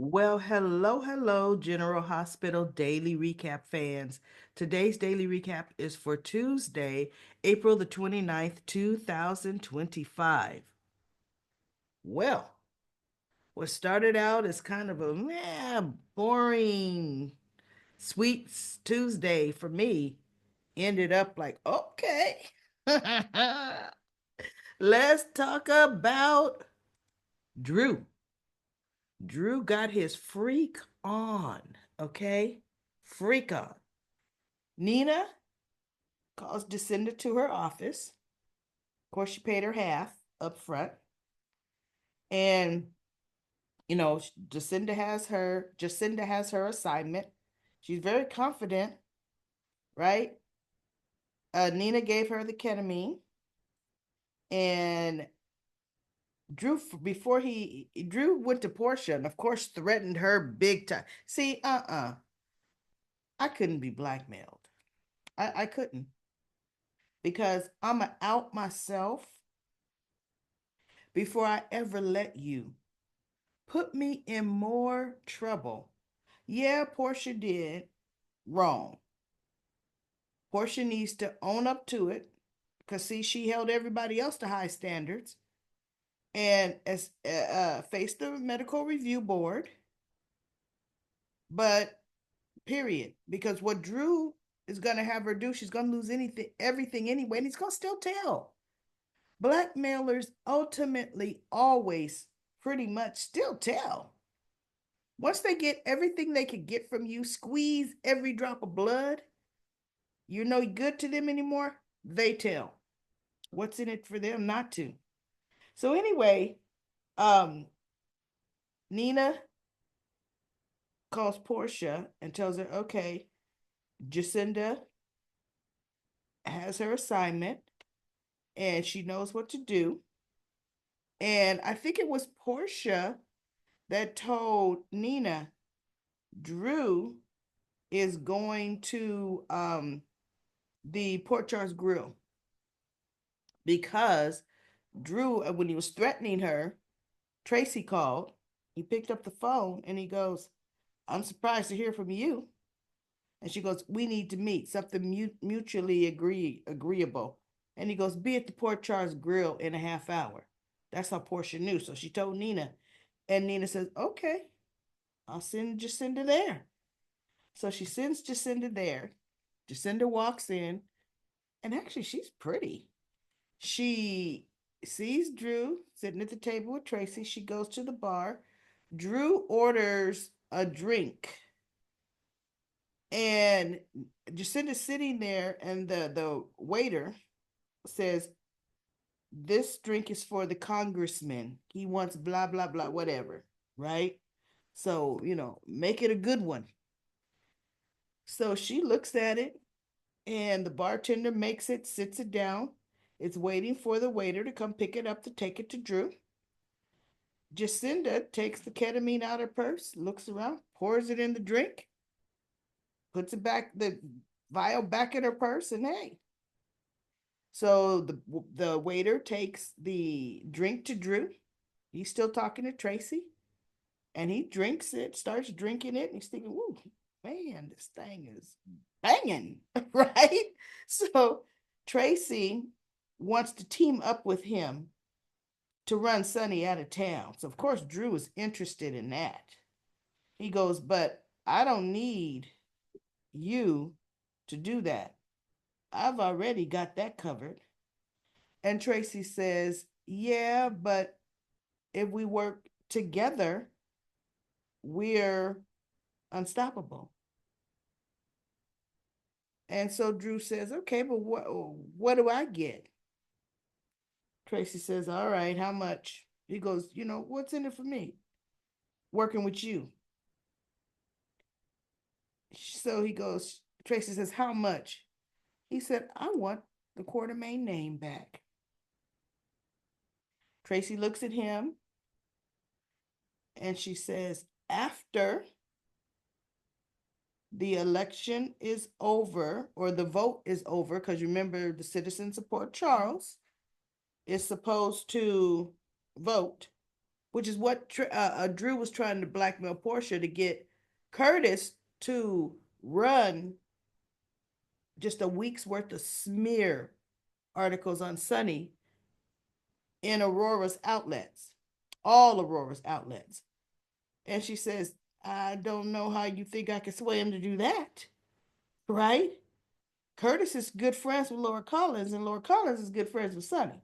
Well, hello, General Hospital Daily Recap fans. Today's daily recap is for Tuesday, April the 29th, 2025. Well, what started out as kind of a boring sweets Tuesday for me ended up like, okay, let's talk about Drew. Drew got his freak on, okay? Freak on. Nina calls Jacinda to her office. Of course, she paid her half up front. And, Jacinda has her assignment. She's very confident, right? Nina gave her the ketamine. And Drew went to Portia and of course threatened her big time. See, I couldn't be blackmailed. I couldn't because I'm going to out myself before I ever let you put me in more trouble. Yeah, Portia did wrong. Portia needs to own up to it because, see, she held everybody else to high standards and as faced the medical review board. But period, because what Drew is going to have her do, she's going to lose everything anyway, and he's going to still tell. Blackmailers ultimately always pretty much still tell. Once they get everything they could get from you, squeeze every drop of blood, you're no good to them anymore, they tell. What's in it for them not to? So anyway, um, Nina calls Portia and tells her, okay, Jacinda has her assignment and she knows what to do. And I think it was Portia that told Nina, Drew is going to the Port Charles Grill because Drew, when he was threatening her, Tracy called. He picked up the phone and he goes, I'm surprised to hear from you. And she goes, we need to meet, something mutually agreeable. And he goes, be at the Port Charles Grill in a half hour. That's how Portia knew. So she told Nina. And Nina says, okay, I'll send Jacinda there. So she sends Jacinda there. Jacinda walks in, and actually, she's pretty. She sees Drew sitting at the table with Tracy. She goes to the bar. Drew orders a drink. And Jacinda's sitting there, and the waiter says, this drink is for the congressman. He wants blah, blah, blah, whatever, right? So, make it a good one. So she looks at it, and the bartender makes it, sits it down. It's waiting for the waiter to come pick it up to take it to Drew. Jacinda takes the ketamine out of her purse, looks around, pours it in the drink, puts it back, the vial back in her purse, and hey. So the waiter takes the drink to Drew. He's still talking to Tracy, and he drinks it, starts drinking it, and he's thinking, "Whoa, man, this thing is banging," right? So Tracy wants to team up with him to run Sonny out of town. So of course Drew is interested in that. He goes, but I don't need you to do that. I've already got that covered. And Tracy says, yeah, but if we work together, we're unstoppable. And so Drew says, okay, but what do I get? Tracy says, all right, how much? He goes, what's in it for me? Working with you. So he goes, Tracy says, how much? He said, I want the Quartermain name back. Tracy looks at him and she says, after the election is over, or the vote is over, because remember, the citizens of Port Charles is supposed to vote. which is what Drew was trying to blackmail Portia to get Curtis to run just a week's worth of smear articles on Sunny in Aurora's outlets, all Aurora's outlets. And she says, I don't know how you think I can sway him to do that, right? Curtis is good friends with Laura Collins, and Laura Collins is good friends with Sonny.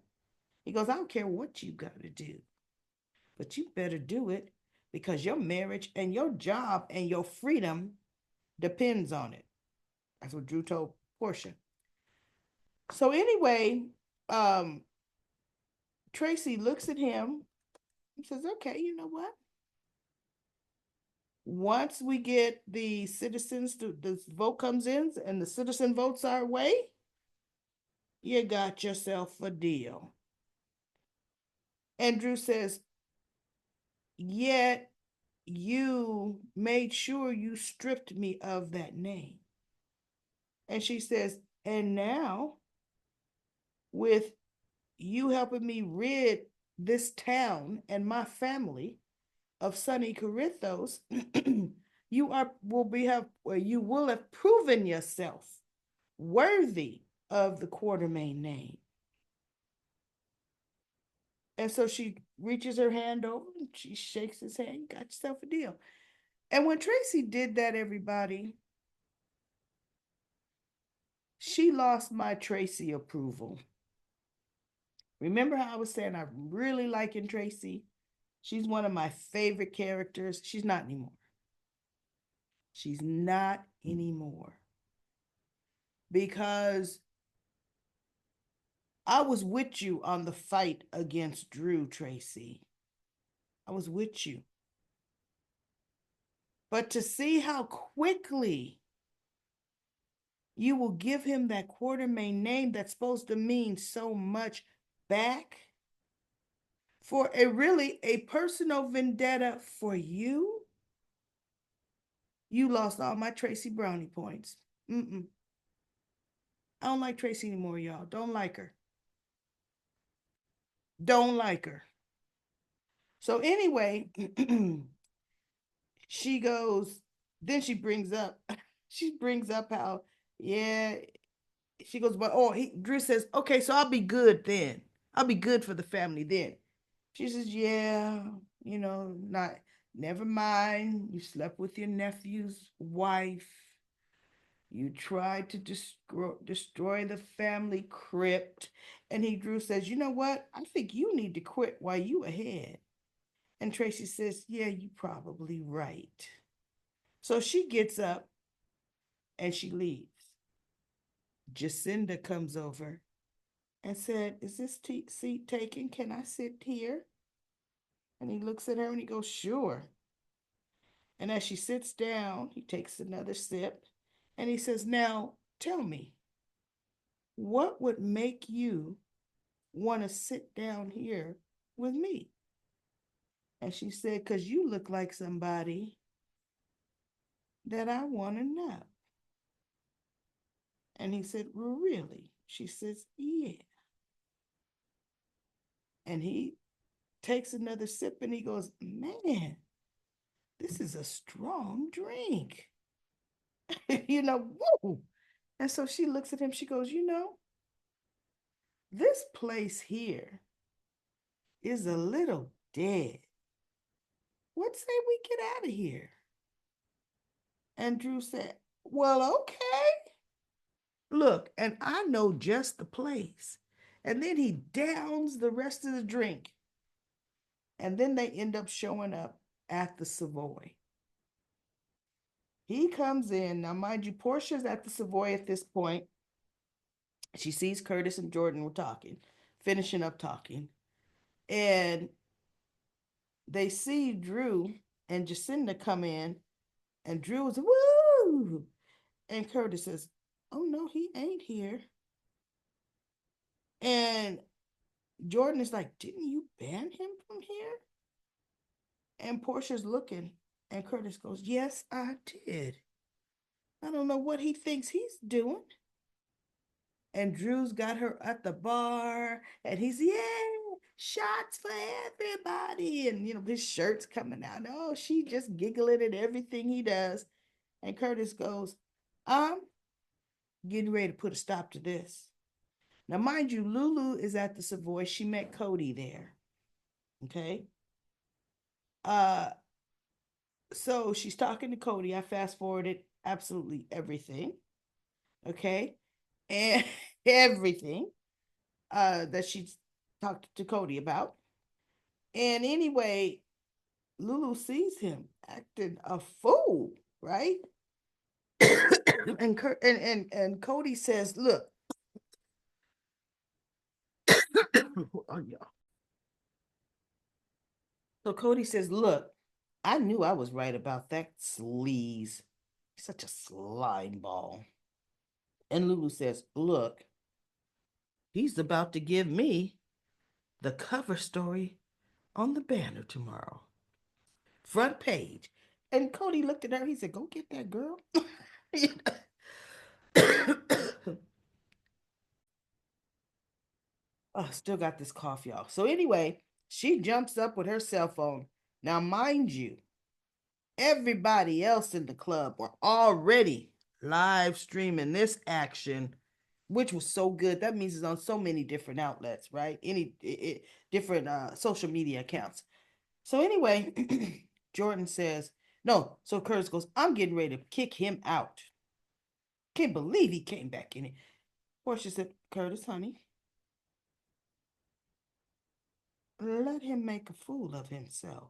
He goes, I don't care what you got to do, but you better do it because your marriage and your job and your freedom depends on it. That's what Drew told Portia. So anyway, um, Tracy looks at him and says, okay, you know what? Once we get the citizens to the vote comes in and the citizen votes our way, you got yourself a deal. And Drew says, yet you made sure you stripped me of that name. And she says, and now with you helping me rid this town and my family of Sonny Carithos, you are will be have you will have proven yourself worthy of the Quartermain name. And so she reaches her hand over and she shakes his hand. You got yourself a deal. And when Tracy did that, everybody, she lost my Tracy approval. Remember how I was saying I'm really liking Tracy? She's one of my favorite characters. She's not anymore. She's not anymore. Because I was with you on the fight against Drew, Tracy. I was with you. But to see how quickly you will give him that Quartermain name that's supposed to mean so much back for a personal vendetta for you, you lost all my Tracy brownie points. Mm-mm. I don't like Tracy anymore, y'all. Don't like her. Don't like her. So anyway, she goes, then she brings up how, yeah, she goes, but Drew says, okay, so I'll be good then. I'll be good for the family then. She says, yeah, not, never mind. You slept with your nephew's wife. You tried to destroy the family crypt. And Drew says, you know what? I think you need to quit while you ahead. And Tracy says, yeah, you probably right. So she gets up and she leaves. Jacinda comes over and said, is this seat taken? Can I sit here? And he looks at her and he goes, sure. And as she sits down, he takes another sip and he says, now tell me, what would make you want to sit down here with me? And she said, because you look like somebody that I want to know. And he said, well, really? She says, yeah. And he takes another sip and he goes, man, this is a strong drink. Whoa. And so she looks at him, she goes, this place here is a little dead. What say we get out of here? And Drew said, well, okay. Look, and I know just the place. And then he downs the rest of the drink. And then they end up showing up at the Savoy. He comes in. Now, mind you, Portia's at the Savoy at this point. She sees Curtis and Jordan were talking, finishing up talking. And they see Drew and Jacinda come in. And Drew is, woo! And Curtis says, oh, no, he ain't here. And Jordan is like, didn't you ban him from here? And Portia's looking. And Curtis goes, yes, I did. I don't know what he thinks he's doing. And Drew's got her at the bar, and he's, yeah, shots for everybody. And, his shirt's coming out. Oh, she just giggling at everything he does. And Curtis goes, I'm getting ready to put a stop to this. Now, mind you, Lulu is at the Savoy. She met Cody there. Okay. Uh, so she's talking to Cody. I fast forwarded absolutely everything. Okay. And everything that she talked to Cody about. And anyway, Lulu sees him acting a fool, right? and Cody says, "Look," oh, yeah. So Cody says, "Look, I knew I was right about that sleaze. He's such a slime ball." And Lulu says, "Look, he's about to give me the cover story on the banner tomorrow, front page." And Cody looked at her. He said, "Go get that girl." Oh, still got this cough, y'all. So anyway, she jumps up with her cell phone. Now, mind you, everybody else in the club were already live streaming this action, which was so good. That means it's on so many different outlets, right? Different social media accounts. So anyway, Jordan says, no. So Curtis goes, I'm getting ready to kick him out. Can't believe he came back in it. Portia said, Curtis, honey, let him make a fool of himself.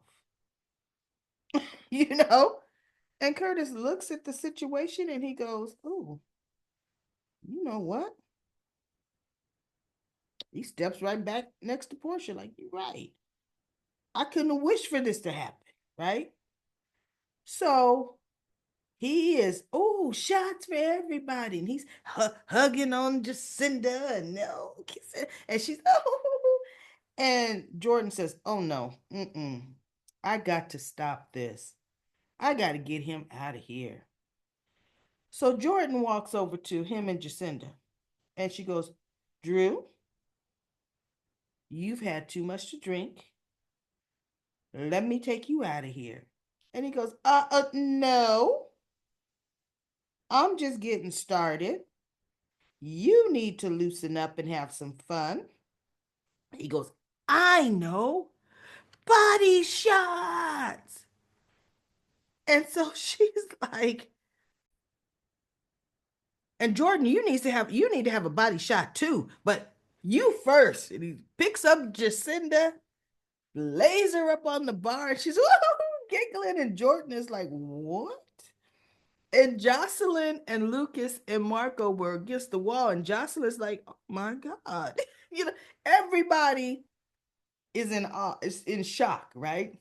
you know? And Curtis looks at the situation and he goes, oh, you know what? He steps right back next to Portia, like, you're right. I couldn't have wished for this to happen, right? So he is, oh, shots for everybody. And he's hugging on Jacinda and no kissing. And she's, oh. And Jordan says, oh, no, I got to stop this. I got to get him out of here. So Jordan walks over to him and Jacinda, and she goes, Drew, you've had too much to drink. Let me take you out of here. And he goes, no, I'm just getting started. You need to loosen up and have some fun. He goes, I know, body shots. And so she's like, and Jordan, you need to have a body shot too, but you first. And he picks up Jacinda, lays her up on the bar, and she's giggling, and Jordan is like, what? And Jocelyn and Lucas and Marco were against the wall, and Jocelyn's like, oh my God. Everybody is in shock, right?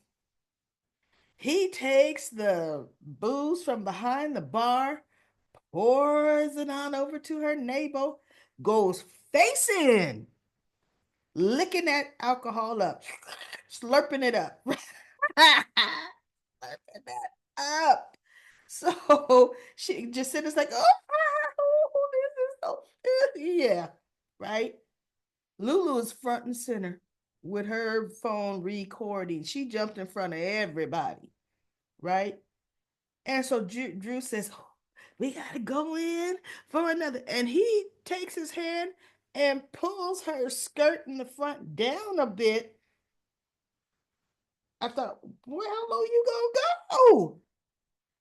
He takes the booze from behind the bar, pours it on over to her neighbor, goes facing, licking that alcohol up, slurping it up. Slurping that up. So she just sitting like, oh, this is so, yeah, right? Lulu is front and center with her phone recording. She jumped in front of everybody, right? And so Drew says, oh, we got to go in for another. And he takes his hand and pulls her skirt in the front down a bit. I thought, well, how low you gonna go?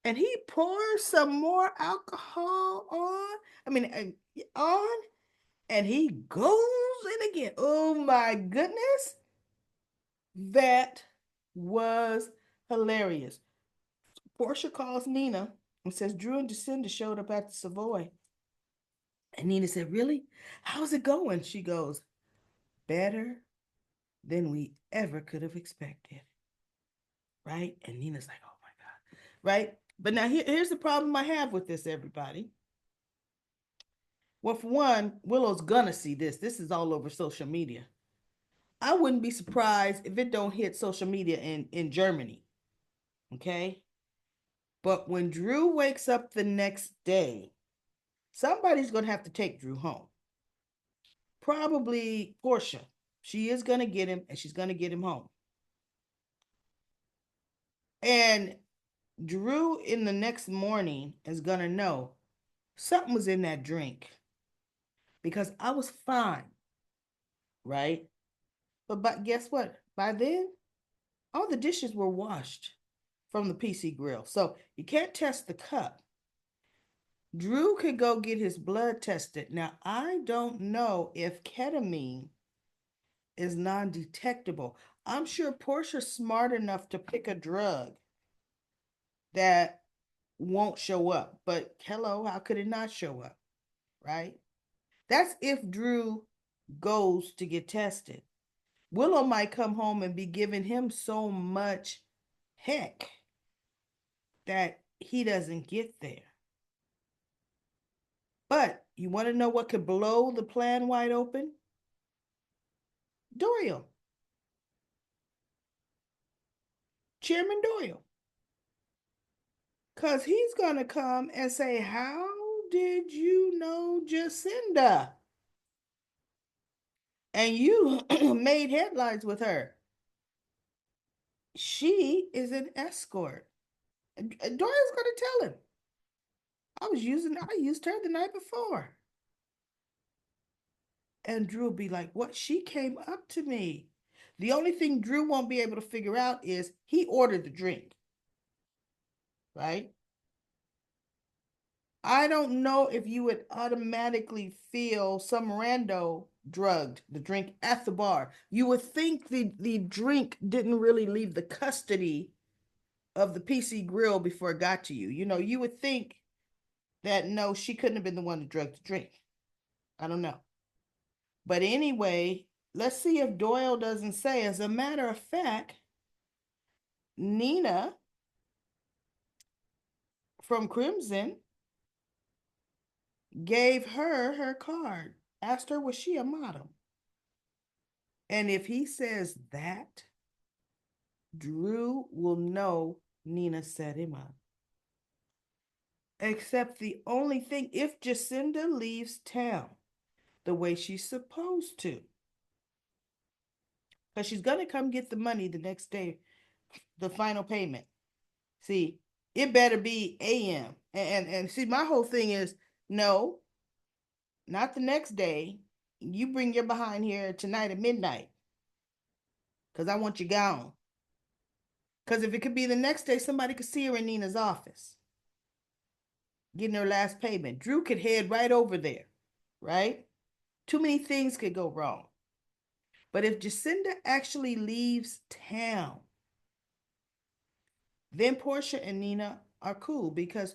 And he pours some more alcohol on. I mean, on, and he goes in again. Oh my goodness. That was hilarious. Portia calls Nina and says Drew and Jacinda showed up at the Savoy. And Nina said, really? How's it going? She goes, better than we ever could have expected. Right? And Nina's like, oh my God. Right? But now here's the problem I have with this, everybody. Well, for one, Willow's gonna see this. This is all over social media. I wouldn't be surprised if it don't hit social media in Germany. Okay? But when Drew wakes up the next day, somebody's gonna have to take Drew home. Probably Portia. She is going to get him, and she's going to get him home. And Drew in the next morning is going to know something was in that drink because I was fine, right? But guess what? By then, all the dishes were washed from the PC grill. So you can't test the cup. Drew could go get his blood tested. Now, I don't know if ketamine is non detectable. I'm sure Portia's smart enough to pick a drug that won't show up. But hello, how could it not show up? Right? That's if Drew goes to get tested. Willow might come home and be giving him so much heck that he doesn't get there. But you want to know what could blow the plan wide open? Doyle, Chairman Doyle. Because he's going to come and say, how did you know Jacinda? And you made headlines with her. She is an escort. Doyle's going to tell him. I used her the night before. And Drew will be like, what? She came up to me. The only thing Drew won't be able to figure out is he ordered the drink, right? I don't know if you would automatically feel some rando drugged the drink at the bar. You would think the drink didn't really leave the custody of the PC grill before it got to you. You know, you would think that no, she couldn't have been the one to drug the drink. I don't know. But anyway, let's see if Doyle doesn't say, as a matter of fact, Nina from Crimson gave her card, asked her, was she a model? And if he says that, Drew will know Nina set him up. Except the only thing, if Jacinda leaves town the way she's supposed to, because she's going to come get the money the next day, the final payment. See, it better be AM. And see, my whole thing is no, not the next day. You bring your behind here tonight at midnight because I want you gone. Because if it could be the next day, somebody could see her in Nina's office getting her last payment. Drew could head right over there, right? Too many things could go wrong. But if Jacinda actually leaves town, then Portia and Nina are cool because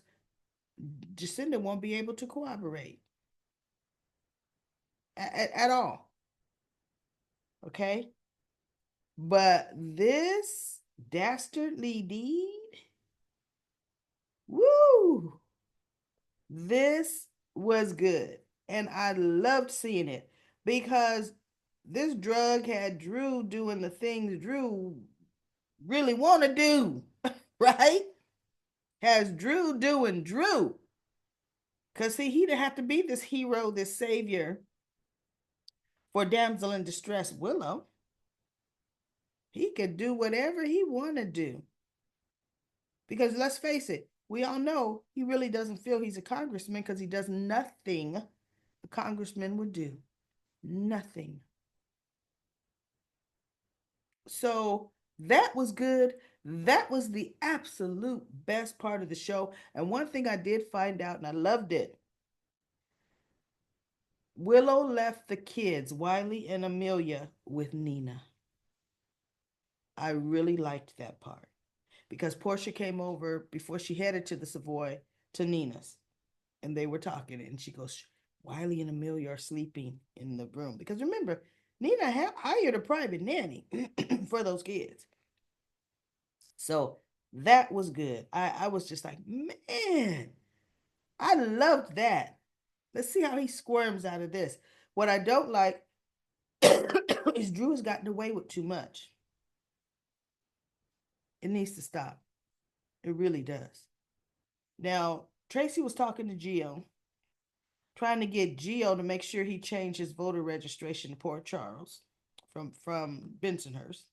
Jacinda won't be able to cooperate at all. Okay? But this dastardly deed, woo, this was good. And I loved seeing it because this drug had Drew doing the things Drew really want to do, right? Has Drew doing Drew. Because, see, he'd have to be this hero, this savior for damsel in distress Willow. He could do whatever he want to do. Because let's face it, we all know he really doesn't feel he's a congressman because he does nothing a congressman would do. Nothing. So that was good. That was the absolute best part of the show. And one thing I did find out, and I loved it, Willow left the kids, Wiley and Amelia, with Nina. I really liked that part because Portia came over before she headed to the Savoy to Nina's, and they were talking, and she goes, Wiley and Amelia are sleeping in the room. Because remember, Nina hired a private nanny for those kids. So that was good. I was just like, man, I loved that. Let's see how he squirms out of this. What I don't like is Drew's gotten away with too much. It needs to stop. It really does. Now, Tracy was talking to Gio, trying to get Gio to make sure he changed his voter registration to Port Charles from Bensonhurst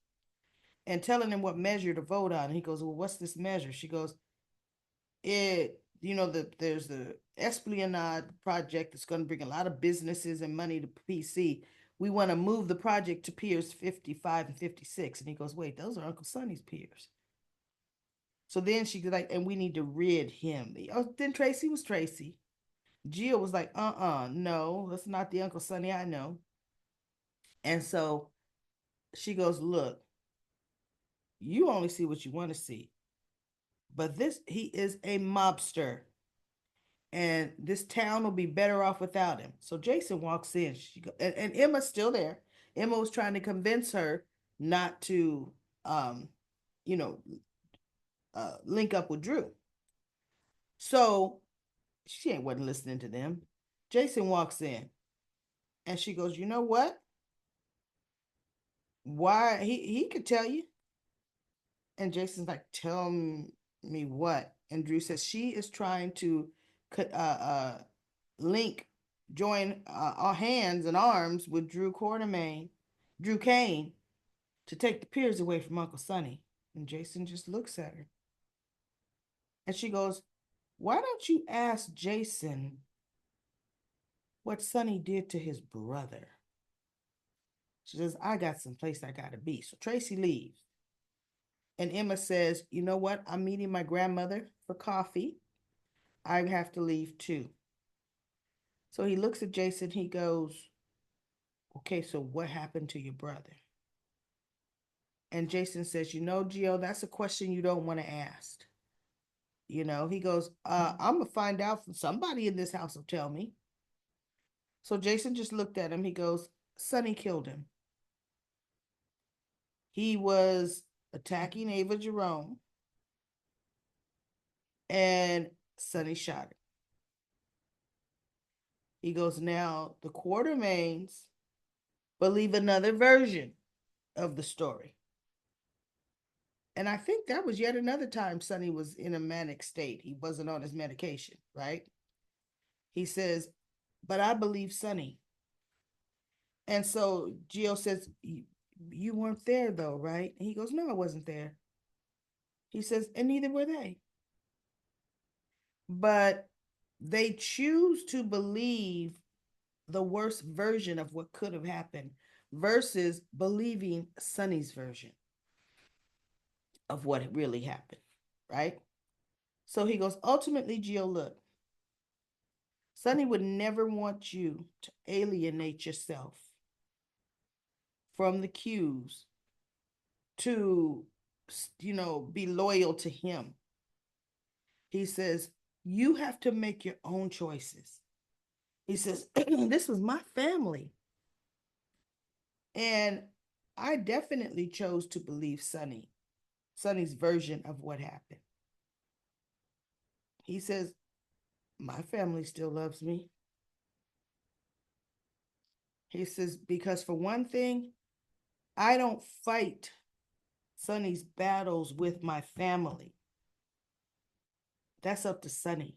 and telling him what measure to vote on. And he goes, well, what's this measure? She goes, there's the Esplanade project that's going to bring a lot of businesses and money to PC. We want to move the project to Piers 55 and 56. And he goes, wait, those are Uncle Sonny's piers. So then she's like, and we need to rid him. Oh, then Tracy was Tracy. Jill was like, no, that's not the Uncle Sonny I know. And so she goes, look, you only see what you want to see. But he is a mobster. And this town will be better off without him. So Jason walks in. And Emma's still there. Emma was trying to convince her not to, um, you know, link up with Drew. So she wasn't listening to them. Jason walks in, and she goes, "You know what? Why he could tell you." And Jason's like, "Tell me what?" And Drew says she is trying to link, join our hands and arms with Drew Kane, to take the peers away from Uncle Sonny. And Jason just looks at her. And she goes, why don't you ask Jason what Sonny did to his brother? She says, I got some place I gotta be. So Tracy leaves. And Emma says, you know what? I'm meeting my grandmother for coffee. I have to leave too. So he looks at Jason. He goes, okay, so what happened to your brother? And Jason says, you know, Gio, that's a question you don't want to ask. You know, he goes, I'm going to find out from somebody in this house will tell me. So Jason just looked at him. He goes, Sonny killed him. He was attacking Ava Jerome, and Sonny shot him. He goes, now the Quartermains believe another version of the story. And I think that was yet another time Sonny was in a manic state. He wasn't on his medication, right? He says, but I believe Sonny. And so Gio says, you weren't there though, right? And he goes, no, I wasn't there. He says, and neither were they. But they choose to believe the worst version of what could have happened versus believing Sonny's version of what really happened, right? So he goes, ultimately, Gio, look, Sonny would never want you to alienate yourself from the cues to, be loyal to him. He says, you have to make your own choices. He says, this was my family. And I definitely chose to believe Sonny's version of what happened. He says, my family still loves me. He says, because for one thing, I don't fight Sonny's battles with my family. That's up to Sonny.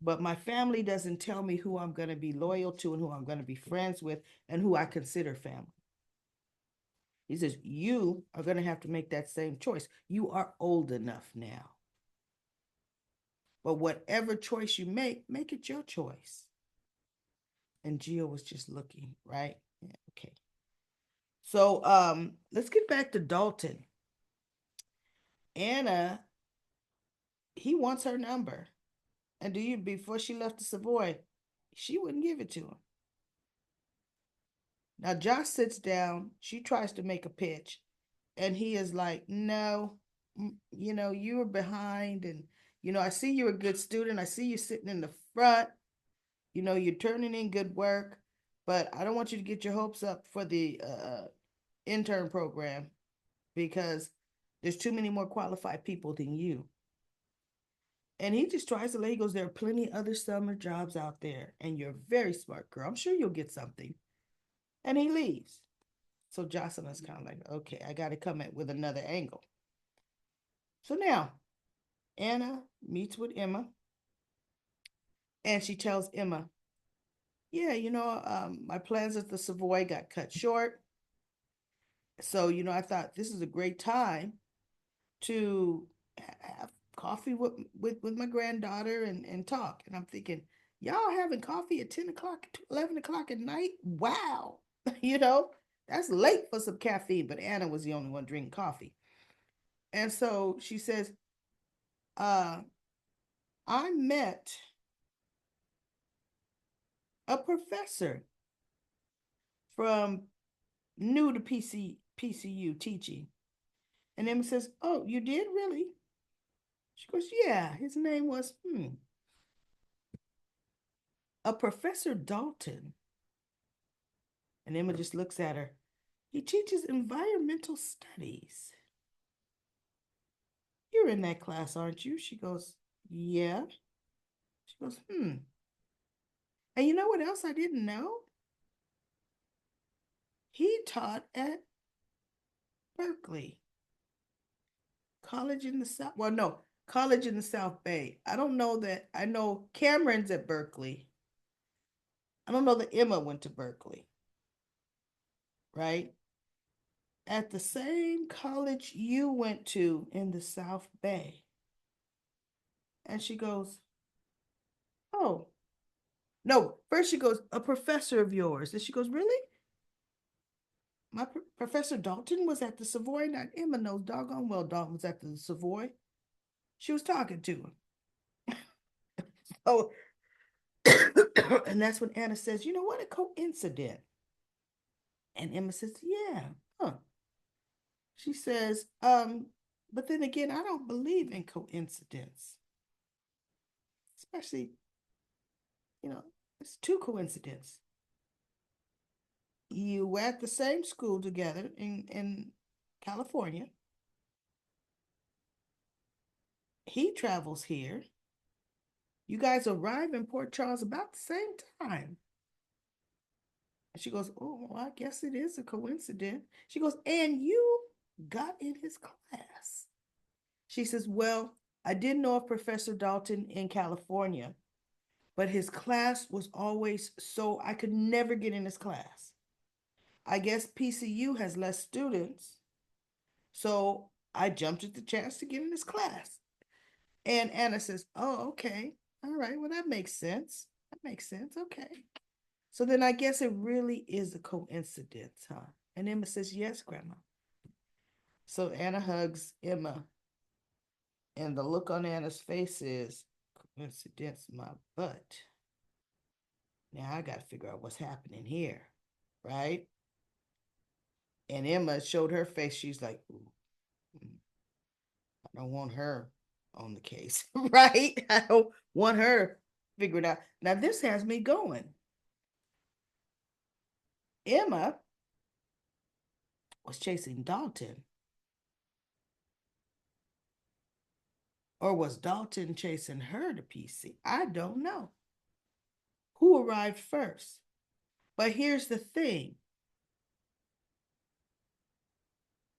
But my family doesn't tell me who I'm going to be loyal to and who I'm going to be friends with and who I consider family. He says, you are going to have to make that same choice. You are old enough now. But whatever choice you make it your choice. And Gio was just looking, right? Yeah, okay. So let's get back to Dalton. Anna, he wants her number. And before she left the Savoy, she wouldn't give it to him. Now Josh sits down, she tries to make a pitch, and he is like, no, you were behind, and I see you're a good student. I see you sitting in the front. You're turning in good work, but I don't want you to get your hopes up for the intern program because there's too many more qualified people than you. And he just tries to he goes, there are plenty other summer jobs out there, and you're a very smart girl. I'm sure you'll get something. And he leaves. So Jocelyn's kind of like, okay, I got to come at with another angle. So now Anna meets with Emma, and she tells Emma, Yeah, my plans at the Savoy got cut short. So, I thought this is a great time to have coffee with my granddaughter and talk. And I'm thinking, y'all having coffee at 10 o'clock, 11 o'clock at night? Wow. you know, that's late for some caffeine, but Anna was the only one drinking coffee. And so she says, uh, I met a professor from new to PCU teaching. And Emma says, oh, you did really? She goes, yeah, his name was, a Professor Dalton. And Emma just looks at her. He teaches environmental studies. You're in that class, aren't you? She goes, yeah. She goes, hmm. And you know what else I didn't know? He taught at Berkeley, college in the South. Well, no, college in the South Bay. I don't know that. I know Cameron's at Berkeley. I don't know that Emma went to Berkeley, right? At the same college you went to in the South Bay. And she goes, oh, no. First she goes, a professor of yours. And she goes, really? My Professor Dalton was at the Savoy. Now, Emma knows doggone well Dalton was at the Savoy. She was talking to him. Oh, and that's when Anna says, you know what, a coincidence. And Emma says, yeah, huh. She says, but then again, I don't believe in coincidence, especially, you know, it's two coincidences. You were at the same school together in California. He travels here. You guys arrive in Port Charles about the same time. And she goes, oh, well, I guess it is a coincidence. She goes, and you got in his class. She says, well, I didn't know of Professor Dalton in California, but his class was always so I could never get in his class. I guess PCU has less students, so I jumped at the chance to get in his class. And Anna says, oh, okay. All right. Well, that makes sense. That makes sense. Okay. So then I guess it really is a coincidence, huh? And Emma says, yes, Grandma. So Anna hugs Emma, and the look on Anna's face is, coincidence, my butt. Now I got to figure out what's happening here, right? And Emma showed her face. She's like, ooh, I don't want her on the case, right? I don't want her figured out. Now this has me going. Emma was chasing Dalton, or was Dalton chasing her to PC? I don't know who arrived first. But here's the thing,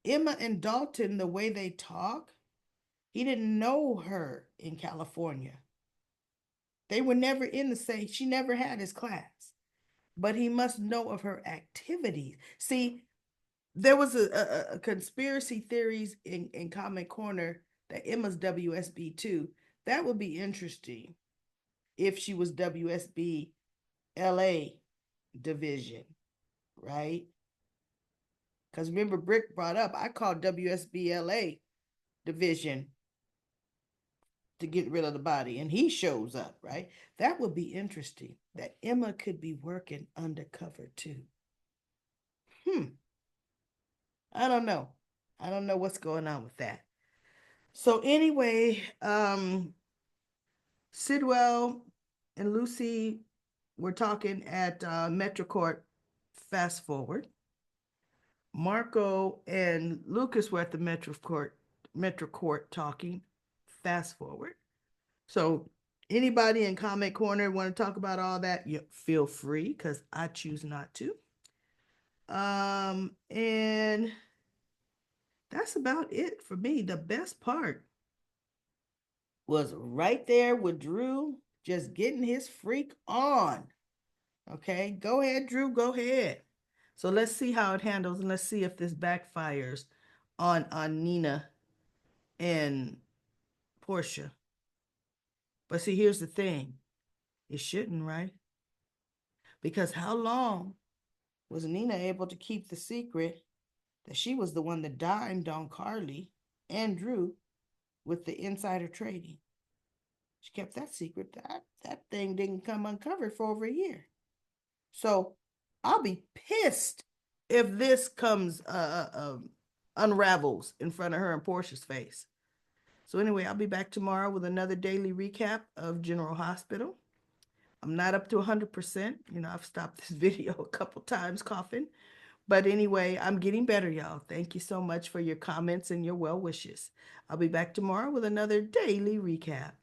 Emma and Dalton, the way they talk, he didn't know her in California. They were never in the same, she never had his class, but he must know of her activities. See, there was a conspiracy theories in Comment Corner that Emma's WSB too. That would be interesting if she was WSB LA division, right? Because remember, Brick brought up, I called WSB LA division to get rid of the body, and he shows up, right? That would be interesting. That Emma could be working undercover too. Hmm. I don't know. I don't know what's going on with that. So anyway, Sidwell and Lucy were talking at Metro Court. Fast forward. Marco and Lucas were at the Metro Court talking. Fast forward. So anybody in Comment Corner want to talk about all that, you feel free, because I choose not to. And that's about it for me. The best part was right there with Drew just getting his freak on. Okay, go ahead, Drew, go ahead. So let's see how it handles and let's see if this backfires on Nina and Portia. But see, here's the thing. It shouldn't, right? Because how long was Nina able to keep the secret that she was the one that dimed on Carly and Drew with the insider trading? She kept that secret. That thing didn't come uncovered for over a year. So I'll be pissed if this comes unravels in front of her and Portia's face. So anyway, I'll be back tomorrow with another daily recap of General Hospital. I'm not up to 100%. You know, I've stopped this video a couple times coughing. But anyway, I'm getting better, y'all. Thank you so much for your comments and your well wishes. I'll be back tomorrow with another daily recap.